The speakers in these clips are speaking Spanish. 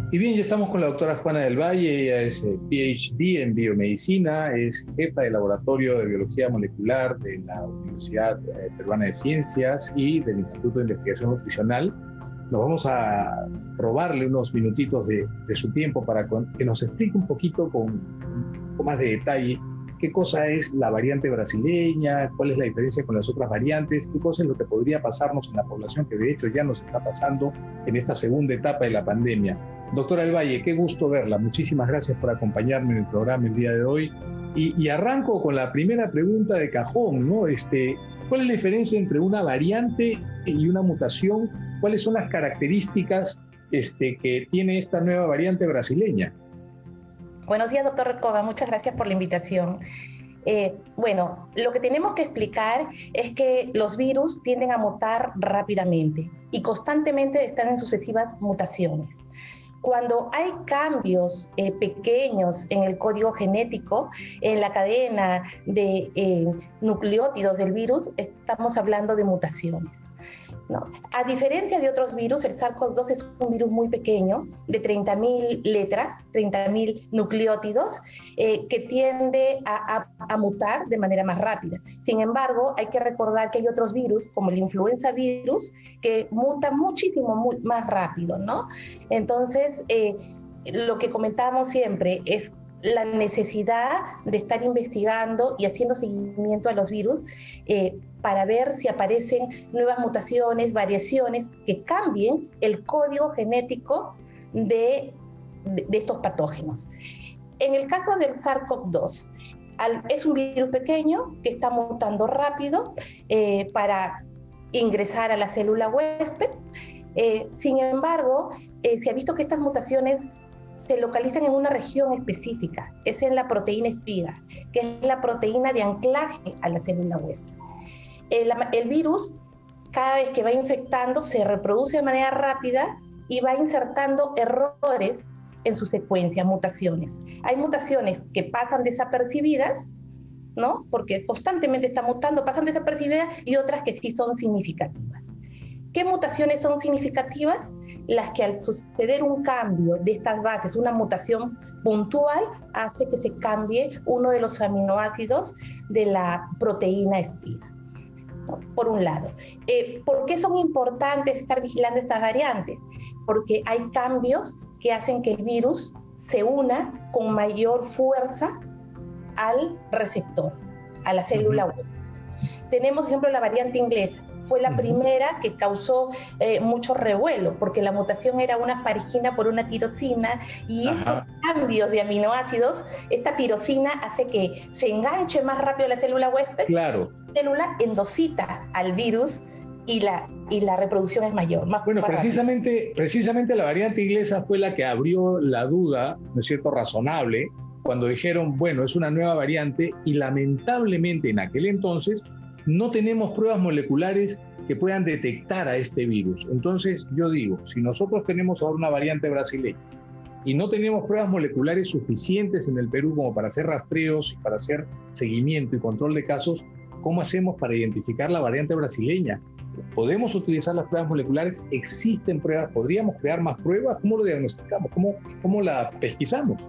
Y bien, ya estamos con la doctora Juana del Valle. Ella es PhD en biomedicina, es jefa del Laboratorio de Biología Molecular de la Universidad Peruana de Ciencias y del Instituto de Investigación Nutricional. Nos vamos a robarle unos minutitos de su tiempo para que nos explique un poquito con un poco más de detalle qué cosa es la variante brasileña, cuál es la diferencia con las otras variantes, qué cosa es lo que podría pasarnos en la población, que de hecho ya nos está pasando en esta segunda etapa de la pandemia. Doctora del Valle, qué gusto verla. Muchísimas gracias por acompañarme en el programa el día de hoy. Y arranco con la primera pregunta de cajón, ¿no? ¿Cuál es la diferencia entre una variante y una mutación? ¿Cuáles son las características que tiene esta nueva variante brasileña? Buenos días, doctor Recoba. Muchas gracias por la invitación. Bueno, lo que tenemos que explicar es que los virus tienden a mutar rápidamente y constantemente están en sucesivas mutaciones. Cuando hay cambios pequeños en el código genético, en la cadena de nucleótidos del virus, estamos hablando de mutaciones, ¿no? A diferencia de otros virus, el SARS-CoV-2 es un virus muy pequeño, de 30.000 letras, 30.000 nucleótidos, que tiende a mutar de manera más rápida. Sin embargo, hay que recordar que hay otros virus, como el influenza virus, que mutan muchísimo más rápido, ¿no? Entonces, lo que comentábamos siempre es la necesidad de estar investigando y haciendo seguimiento a los virus para ver si aparecen nuevas mutaciones, variaciones que cambien el código genético de estos patógenos. En el caso del SARS-CoV-2, es un virus pequeño que está mutando rápido para ingresar a la célula huésped. Sin embargo, se ha visto que estas mutaciones se localizan en una región específica, es en la proteína espiga, que es la proteína de anclaje a la célula huésped. El virus, cada vez que va infectando, se reproduce de manera rápida y va insertando errores en su secuencia, mutaciones. Hay mutaciones que pasan desapercibidas, ¿no? Porque constantemente está mutando, pasan desapercibidas, y otras que sí son significativas. ¿Qué mutaciones son significativas? Las que al suceder un cambio de estas bases, una mutación puntual, hace que se cambie uno de los aminoácidos de la proteína espiga, ¿no? Por un lado. ¿Por qué son importantes estar vigilando estas variantes? Porque hay cambios que hacen que el virus se una con mayor fuerza al receptor, a la célula huésped. Tenemos, por ejemplo, la variante inglesa. Fue la primera que causó mucho revuelo, porque la mutación era una asparigina por una tirosina, y estos cambios de aminoácidos, esta tirosina hace que se enganche más rápido la célula huésped. Claro. La célula endocita al virus y la reproducción es mayor. Bueno, precisamente la variante inglesa fue la que abrió la duda, ¿no es cierto?, razonable, cuando dijeron, bueno, es una nueva variante, y lamentablemente en aquel entonces no tenemos pruebas moleculares que puedan detectar a este virus. Entonces, yo digo, si nosotros tenemos ahora una variante brasileña y no tenemos pruebas moleculares suficientes en el Perú como para hacer rastreos, para hacer seguimiento y control de casos, ¿cómo hacemos para identificar la variante brasileña? ¿Podemos utilizar las pruebas moleculares? ¿Existen pruebas? ¿Podríamos crear más pruebas? ¿Cómo lo diagnosticamos? ¿Cómo la pesquisamos?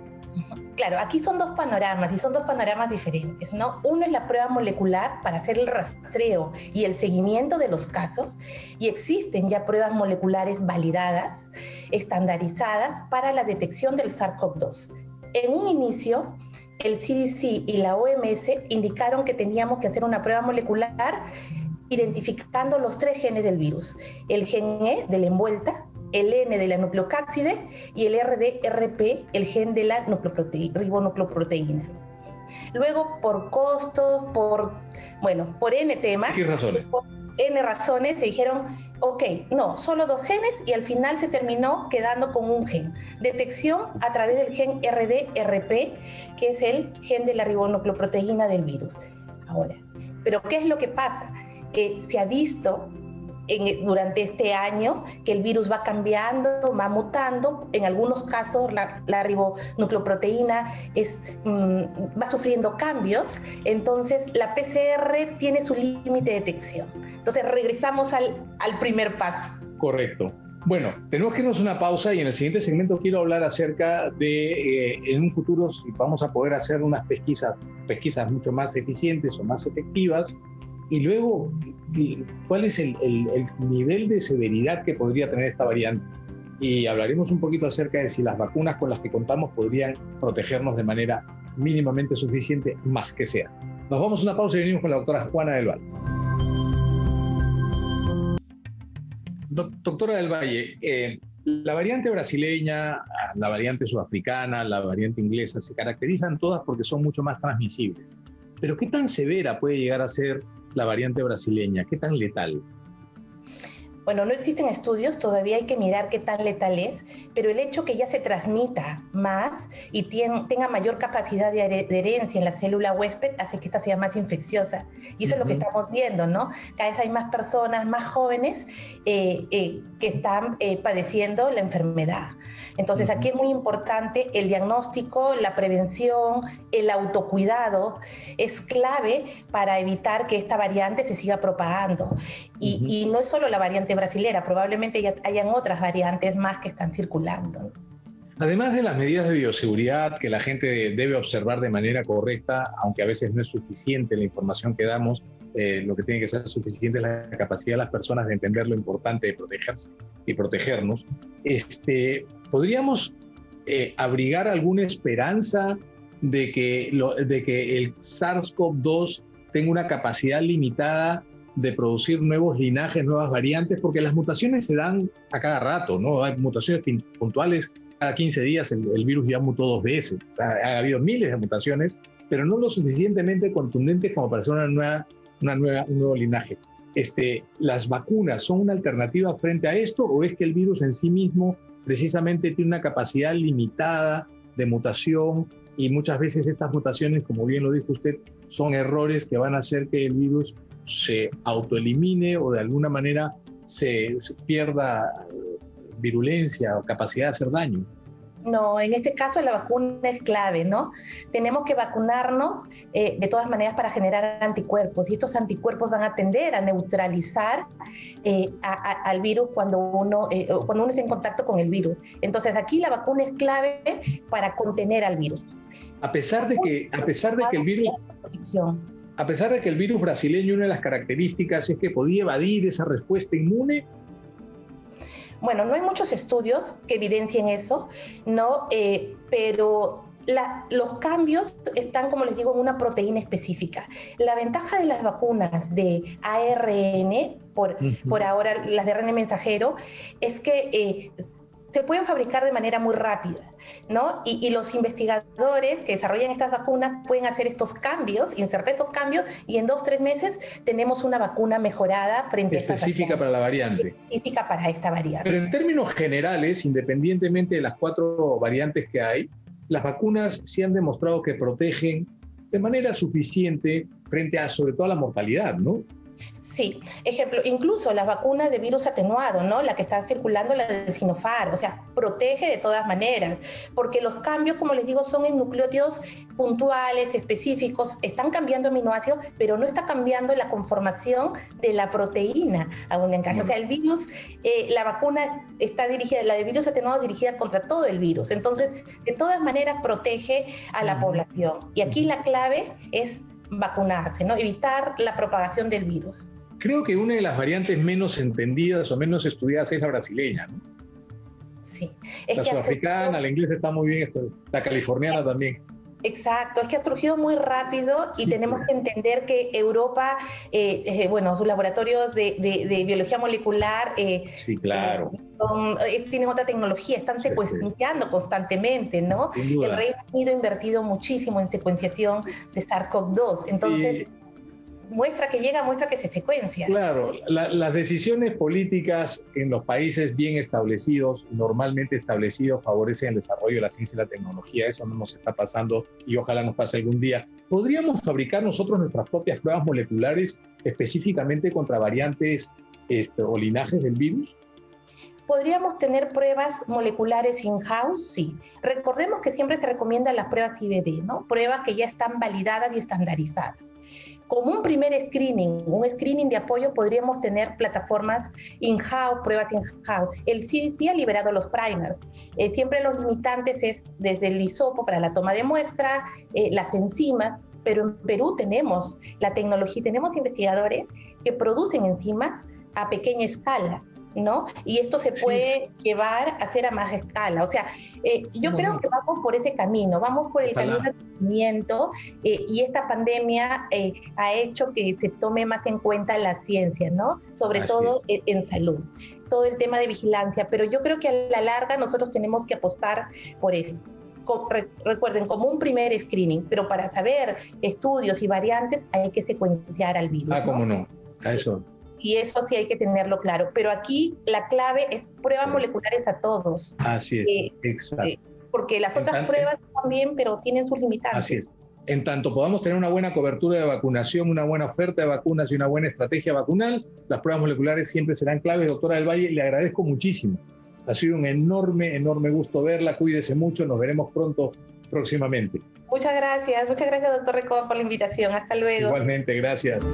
Claro, aquí son dos panoramas, y son dos panoramas diferentes, ¿no? Uno es la prueba molecular para hacer el rastreo y el seguimiento de los casos, y existen ya pruebas moleculares validadas, estandarizadas para la detección del SARS-CoV-2. En un inicio, el CDC y la OMS indicaron que teníamos que hacer una prueba molecular identificando los 3 genes del virus: el gen E de la envuelta, el N de la nucleocápside y el RDRP, el gen de la ribonucleoproteína. Luego, por costos, por N temas, por N razones, se dijeron, ok, no, solo 2 genes, y al final se terminó quedando con un gen. Detección a través del gen RDRP, que es el gen de la ribonucleoproteína del virus. Ahora, ¿pero qué es lo que pasa? Que se ha visto durante este año que el virus va cambiando, va mutando. En algunos casos la ribonucleoproteína va sufriendo cambios, entonces la PCR tiene su límite de detección. Entonces regresamos al primer paso. Correcto. Bueno, tenemos que irnos a una pausa y en el siguiente segmento quiero hablar acerca de, en un futuro, si vamos a poder hacer unas pesquisas mucho más eficientes o más efectivas, y luego, ¿cuál es el nivel de severidad que podría tener esta variante? Y hablaremos un poquito acerca de si las vacunas con las que contamos podrían protegernos de manera mínimamente suficiente, más que sea. Nos vamos a una pausa y venimos con la doctora Juana del Valle. Doctora del Valle, la variante brasileña, la variante sudafricana, la variante inglesa se caracterizan todas porque son mucho más transmisibles. Pero ¿qué tan severa puede llegar a ser la variante brasileña? ¿Qué tan letal? Bueno, no existen estudios, todavía hay que mirar qué tan letal es, pero el hecho que ya se transmita más y tenga mayor capacidad de herencia en la célula huésped hace que esta sea más infecciosa. Y eso es lo que estamos viendo, ¿no? Cada vez hay más personas, más jóvenes que están padeciendo la enfermedad. Entonces, aquí es muy importante el diagnóstico, la prevención, el autocuidado. Es clave para evitar que esta variante se siga propagando. Y no es solo la variante brasilera, probablemente ya hayan otras variantes más que están circulando. Además de las medidas de bioseguridad que la gente debe observar de manera correcta, aunque a veces no es suficiente la información que damos, lo que tiene que ser suficiente es la capacidad de las personas de entender lo importante de protegerse y protegernos. ¿Podríamos abrigar alguna esperanza de que el SARS-CoV-2 tenga una capacidad limitada de producir nuevos linajes, nuevas variantes? Porque las mutaciones se dan a cada rato, ¿no? Hay mutaciones puntuales, cada 15 días el virus ya mutó 2 veces. Ha habido miles de mutaciones, pero no lo suficientemente contundentes como para hacer un nuevo linaje. ¿Las vacunas son una alternativa frente a esto, o es que el virus en sí mismo precisamente tiene una capacidad limitada de mutación y muchas veces estas mutaciones, como bien lo dijo usted, son errores que van a hacer que el virus se autoelimine o de alguna manera se pierda virulencia o capacidad de hacer daño? No, en este caso la vacuna es clave, ¿no? Tenemos que vacunarnos de todas maneras para generar anticuerpos, y estos anticuerpos van a tender a neutralizar al virus cuando uno está en contacto con el virus. Entonces aquí la vacuna es clave para contener al virus. A pesar de que el virus brasileño, una de las características es que podía evadir esa respuesta inmune. Bueno, no hay muchos estudios que evidencien eso, ¿no? Pero los cambios están, como les digo, en una proteína específica. La ventaja de las vacunas de ARN, por ahora las de ARN mensajero, es que se pueden fabricar de manera muy rápida, ¿no? Y los investigadores que desarrollan estas vacunas pueden hacer estos cambios, insertar estos cambios, y en 2-3 meses tenemos una vacuna mejorada frente a esta variante. Específica para la variante. Específica para esta variante. Pero en términos generales, independientemente de las 4 variantes que hay, las vacunas sí han demostrado que protegen de manera suficiente frente a, sobre todo, a la mortalidad, ¿no? Sí, ejemplo, incluso las vacunas de virus atenuado, ¿no? La que está circulando, la de Sinopharm, o sea, protege de todas maneras, porque los cambios, como les digo, son en nucleótidos puntuales, específicos, están cambiando aminoácidos, pero no está cambiando la conformación de la proteína a un encaje. O sea, el virus, la vacuna está dirigida, la de virus atenuado dirigida contra todo el virus, entonces, de todas maneras protege a la población. Y aquí la clave es vacunarse, ¿no? Evitar la propagación del virus. Creo que una de las variantes menos entendidas o menos estudiadas es la brasileña, ¿no? Sí. La sudafricana, la inglesa está muy bien, la californiana también. Exacto, es que ha surgido muy rápido y tenemos que entender que Europa, sus laboratorios de biología molecular tienen otra tecnología, están secuenciando constantemente, ¿no? El Reino Unido ha invertido muchísimo en secuenciación de SARS-CoV-2, entonces muestra que se secuencia. Claro, las decisiones políticas en los países bien establecidos, normalmente establecidos, favorecen el desarrollo de la ciencia y la tecnología. Eso no nos está pasando y ojalá nos pase algún día. ¿Podríamos fabricar nosotros nuestras propias pruebas moleculares específicamente contra variantes o linajes del virus? ¿Podríamos tener pruebas moleculares in-house? Sí. Recordemos que siempre se recomiendan las pruebas IBD, ¿no? Pruebas que ya están validadas y estandarizadas. como un primer screening, un screening de apoyo, podríamos tener plataformas in-house, pruebas in-house. El CDC ha liberado los primers. Siempre los limitantes es desde el hisopo para la toma de muestra, las enzimas, pero en Perú tenemos la tecnología, tenemos investigadores que producen enzimas a pequeña escala, ¿no? Y esto se puede llevar a hacer a más escala. O sea, yo creo que vamos por ese camino, vamos por el camino del conocimiento, y esta pandemia ha hecho que se tome más en cuenta la ciencia, ¿no? Sobre todo en salud, todo el tema de vigilancia, pero yo creo que a la larga nosotros tenemos que apostar por eso. Recuerden, como un primer screening, pero para saber estudios y variantes hay que secuenciar al virus. ¿Cómo no? A eso. Y eso sí hay que tenerlo claro. Pero aquí la clave es pruebas moleculares a todos. Así es, exacto. Porque las otras pruebas también, pero tienen sus limitantes. Así es. En tanto podamos tener una buena cobertura de vacunación, una buena oferta de vacunas y una buena estrategia vacunal, las pruebas moleculares siempre serán claves. Doctora del Valle, le agradezco muchísimo. Ha sido un enorme gusto verla. Cuídese mucho, nos veremos próximamente. Muchas gracias, doctor Recoba, por la invitación. Hasta luego. Igualmente, gracias.